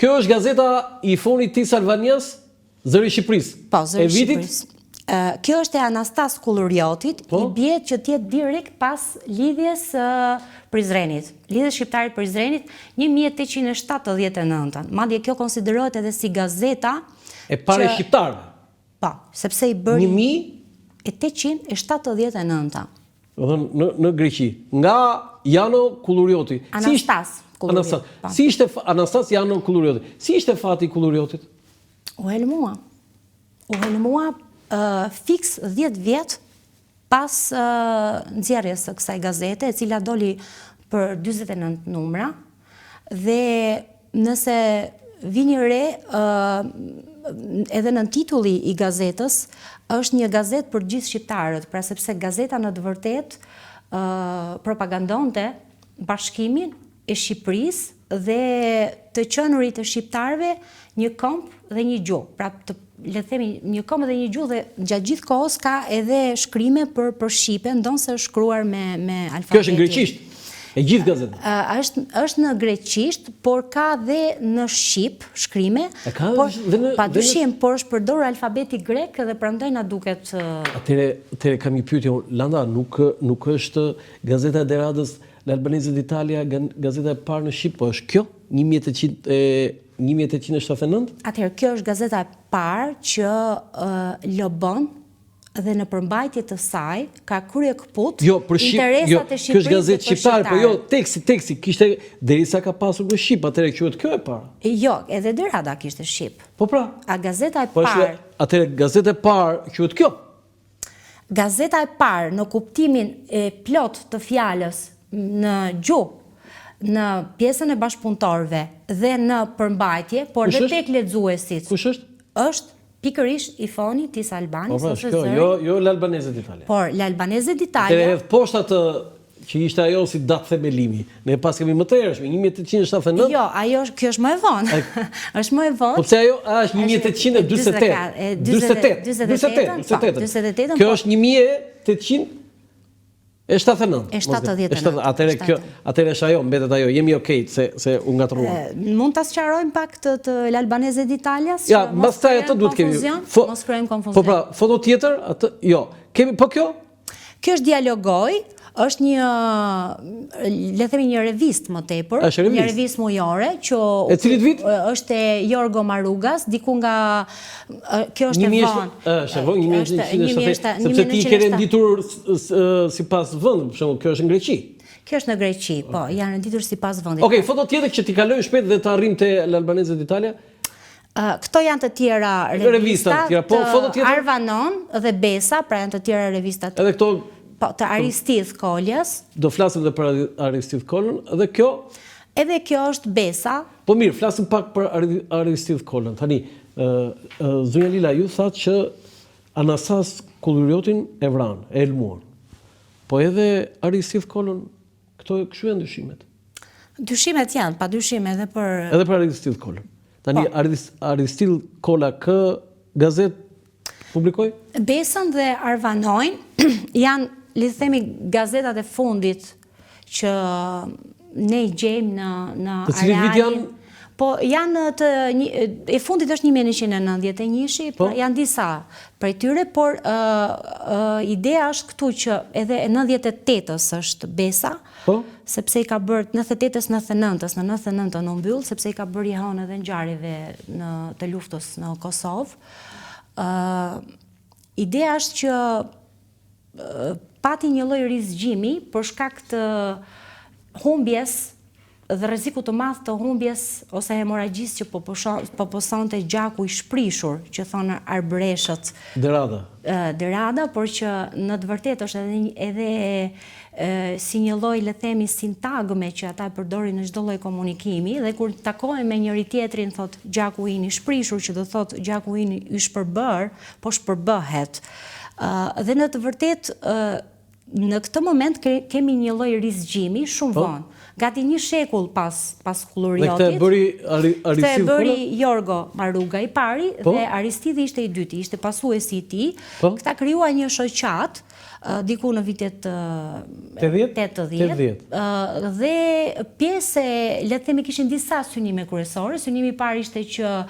Kjo është gazeta i fonit Tis Albanias, Zëri i Shqipërisë. Po, Zëri i Shqipërisë. Kjo është e Anastas Kulluriotit, i bie që tjetë direkt pas lidhjes Prizrenit. Lidhjes shqiptarit Prizrenit 1879. Madje kjo konsiderohet edhe si gazeta e pare shqiptarëve. Po, sepse i bëri 1879. Në Greqi. Nga Jano Kullurioti. Anastas Kullurioti. Si ishte Anastas Jano Kullurioti? Si ishte fati i Kulluriotit? U helmua fiks 10 vjet pas nxjerrjes së kësaj gazete, e cila doli për 49 numra, dhe nëse vini re, edhe në titulli i gazetës është një gazetë për gjithë shqiptarët, pra sepse gazeta në të vërtet propagandonte bashkimin e Shqipërisë dhe të qenurit të shqiptarëve një këmbë dhe një gjuhë. Pra le të themi një këmbë dhe një gjuhë, dhe gjatë gjithë kohës ka edhe shkrime për shqipe, ndonse është shkruar me alfabetin. Kjo është në greqisht, e gjithë gazeta? Është në greqisht, por ka dhe në shqip shkrime, padyshim, por është përdorur alfabeti grek dhe prandaj na duket. Atëre kam një pyetje, Landa, nuk është gazeta e Deradës L'Albanese d'Italia gazeta e parë në Shqip, po është kjo 1879? Atëherë, kjo është gazeta e parë që lobon dhe në përmbajtje të saj ka krye këput interesat e Shqipërisë. Kjo është gazetë shqiptare, po jo, teksti kishte derisa ka pasur në Shqip, atëherë quhet kjo e parë. Jo, edhe Derada kishte Shqip. Po pra. A gazeta e parë. Atëherë gazeta e parë quhet kjo. Gazeta e parë në kuptimin e plot të fjalës në gjuhë, në pjesën e bashkëpunëtorëve dhe në përmbajtje, por dhe tek lexuesit. Kush është? Është pikërisht i foni Tis Albanis. Po pra, jo L'Albanese d'Italia. Por L'Albanese d'Italia. Dhe edhe poshta të që ishte ajo si datë themelimi. Ne pas kemi më të hershme, 1879. Jo, kjo është më e vonë. Është më e vonë. Po pse ajo është 1848. Kjo është 1879. E 79. Atëherë është ajo, mbetet ajo. Jemi okay se u ngatruam. Mund ta sqarojmë pak të L'Albanese d'Italias? Ja, pastaj atë duhet kemi. Mos krijojmë konfuzion. Po pra, foto tjetër, atë jo. Kemi po kjo? Kjo është Dialogoj, është një, le themi një revistë më tepër, një revistë mujore që e cilit vit? Është e Jorgo Marugas, diku nga kjo është e vonë. Është e vonë 1970, sepse ti ke renditur sipas vendit, për shembull, kjo është në Greqi. Kjo është në Greqi, po, janë renditur sipas vendit. Okej, foto tjetër që ti kalojmë shpejt dhe të arrim te L'Albanese d'Italia. Këto janë të tjera revista, të Arvanon dhe Besa, pra janë të tjera revistat. Edhe këto të Aristidh Koljas. Do flasim dhe për Aristidh Kolën, edhe kjo? Edhe kjo është Besa. Po mirë, flasim pak për Aristidh Kolën. Tani, Zonja Lila, ju thatë që Anastas Kulluriotin e vranë, e elmuan. Po edhe Aristidh Kolën, këto kështu janë dyshimet? Dyshimet janë, pa dyshime edhe për... Edhe për Aristidh Kolën. Tani, Aristidh Kolla kë gazet publikoj? Besën dhe Arvanojnë janë, le të themi, gazetat e fundit që ne i gjejmë në të cilit vit janë? Po janë e fundit është 1991, pra janë disa prej tyre, por ideja është këtu që edhe e 98-ës është Besa, sepse i ka bërë 98-ës, 99-ës, në 99-ën në mbyll, sepse i ka bërë jehon edhe ngjarjeve të luftës në Kosovë. Ideja është që pati një lloj rizgjimi për shkak të humbjes dhe rreziku të madh të humbjes ose hemorragjisë që po posonte gjaku i shprishur, që thonë arbreshët. Derada, por që në të vërtetë është edhe si një lloj, le themi, sintagme që ata e përdorin në çdo lloj komunikimi, dhe kur takohen me njëri tjetrin thot gjaku im i shprishur, që do thot gjaku im i shpërbër, po shpërbëhet. Dhe në të vërtetë në këtë moment kemi një lloj rizgjimi shumë vonë. gati një shekull pas Dhe Kulluriotit. këtë e bëri Këtë e Aristidh bëri Kolla? Jorgo Maruga i pari dhe Aristidhi ishte i dyti, ishte pasuesi i tij. Këta krijuan një shoqat diku në vitet 80. Dhe pjesë, le të themi, kishin disa synime kryesore. Synimi i parë ishte që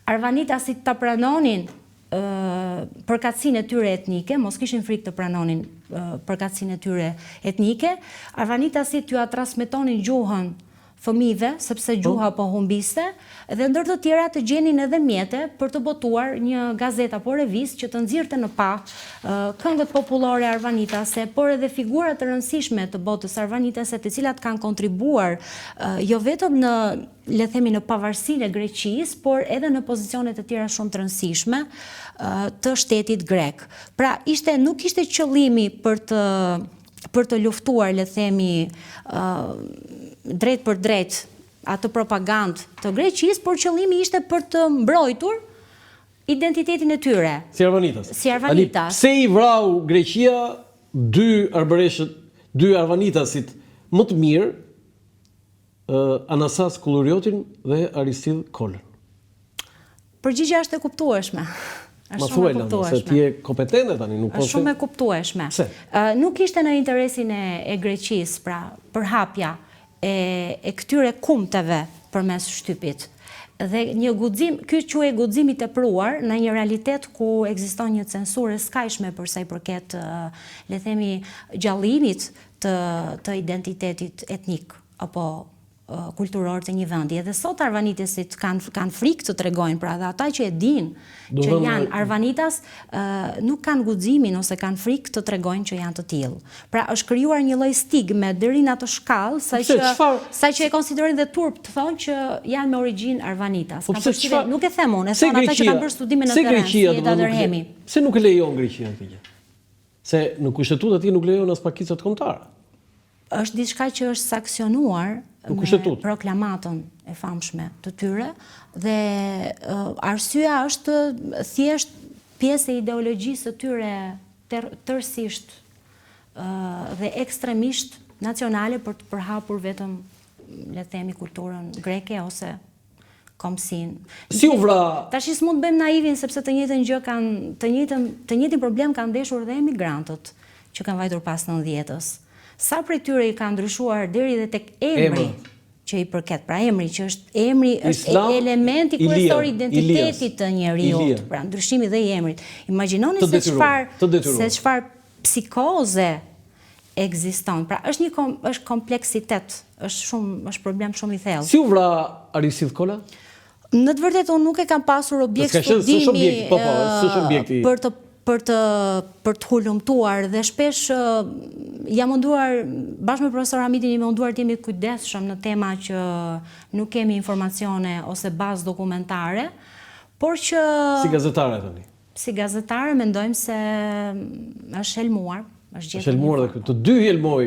arvanitasit ta pranonin përkatësinë e tyre etnike, mos kishin frikë të pranonin përkatësinë e tyre etnike. Arvanitasit t'ua transmetonin gjuhën fëmijëve, sepse gjuha po humbiste, dhe ndër të tjera të gjenin edhe mjete për të botuar një gazet apo revistë që të nxirrte në pa këngët popullore arvanitase, por edhe figura të rëndësishme të botës arvanitase, të cilat kanë kontribuar jo vetëm në, le themi, në pavarësinë e Greqisë, por edhe në pozicionet e tjera shumë të rëndësishme të shtetit grek. Pra, nuk ishte qëllimi për të luftuar, le themi, drejt për drejt atë propagandë të Greqisë, por qëllimi ishte për të mbrojtur identitetin e tyre. Si Arvanitas. Si Arvanitas. Pse i vrau Greqia dy Arvanitasit më të mirë, Anastas Kulluriotin dhe Aristidh Kollën? Përgjigjja është e kuptueshme. Ma thuaj, Lana, se ti je kompetente tani, nuk po. Është shumë e kuptueshme. Pse? Nuk ishte në interesin e Greqisë, pra, përhapja e këtyre kumteve përmes shtypit. Dhe një guxim, ky quhet guximi i tepruar në një realitet ku ekziston një censurë e skajshme për sa i përket, le themi, gjallimit të identitetit etnik apo kulturor të një vendi. Edhe sot arvanitesit kanë frikë të tregojnë, pra dhe ata që e dinë që janë arvanitas nuk kanë guximin ose kanë frikë të tregojnë që janë të tillë. Pra është krijuar një lloj stigme deri në atë shkallë sa që e konsiderojnë dhe turp të thonë që janë me origjinë arvanitas. Nuk e them unë, e thonë ata që kanë bërë studime në terren, si Eda Derhemi. Pse nuk e lejon Greqia këtë gjë? Se në kushtetutë atje nuk lejon as pakicat kombëtare. Është diçka që është sanksionuar me proklamatën e famshme të tyre dhe arsyeja është thjesht pjesë e ideologjisë së tyre tërësisht dhe ekstremisht nacionale për të përhapur vetëm, le të themi, kulturën greke ose komsin. Si u vra? Tash s'mund të bëjmë naivin sepse të njëjtën gjë kanë, të njëjtin problem kanë ndeshur dhe emigrantët që kanë vajtur pas 90-s. Sa prej tyre i ka ndryshuar deri dhe tek emri që i përket, pra emri që është emri është elementi kryesor i identitetit të njeriut, pra ndryshimi dhe i emrit. Imagjinoni se çfarë psikoze ekziston. Pra është kompleksitet, është problem shumë i thellë. Si u vra Aristidh Kolla? Në të vërtetë unë nuk e kam pasur objekt studimi për të hulumtuar dhe shpesh jam munduar, bashkë me profesor Hamidin, jam munduar të jemi kujdesshëm në tema që nuk kemi informacione ose bazë dokumentare, por që... Si gazetare tani? Si gazetare mendojmë se është helmuar. është helmuar dhe të dy helmoj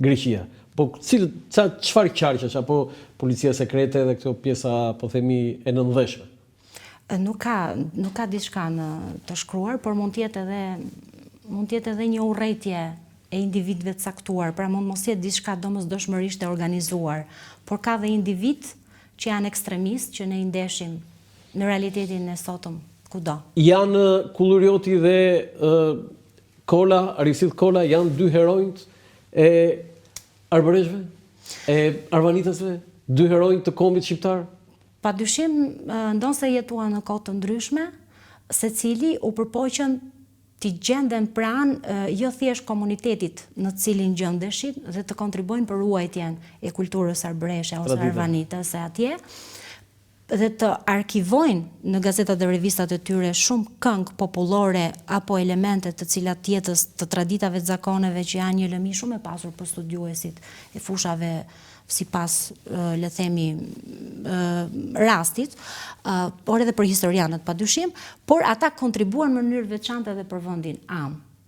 Greqia. Po çfarë qarqesh apo policia sekrete dhe këto pjesa, po themi, e nënveshme? Nuk ka diçka në të shkruar, por mund të jetë edhe një urrëtie e individëve të caktuar, pra mund mos jetë diçka domosdoshmërisht e organizuar, por ka dhe individ që janë ekstremistë që ne i ndeshim në realitetin e sotëm kudo. Janë Kullurioti dhe Kolla, Aristidh Kolla janë dy heronjt e arbëreshve, e arvanitasve, dy heronjt të kombit shqiptar? Padyshim, ndonse jetuan në kohë të ndryshme, secili u përpoqën të gjenden pranë jo thjesht komunitetit në cilin gjendeshin dhe të kontribuojnë për ruajtjen e kulturës arbëreshe ose arvanitase atje, dhe të arkivojnë në gazetat dhe revistat e tyre shumë këngë popullore apo elemente të cilat tjetës të traditave të zakoneve që janë një lëmi shumë e pasur për studiuesit e fushave si pas, le themi, rastit, por edhe për historianët padyshim, por ata kontribuan në mënyrë veçantë edhe për vendin am.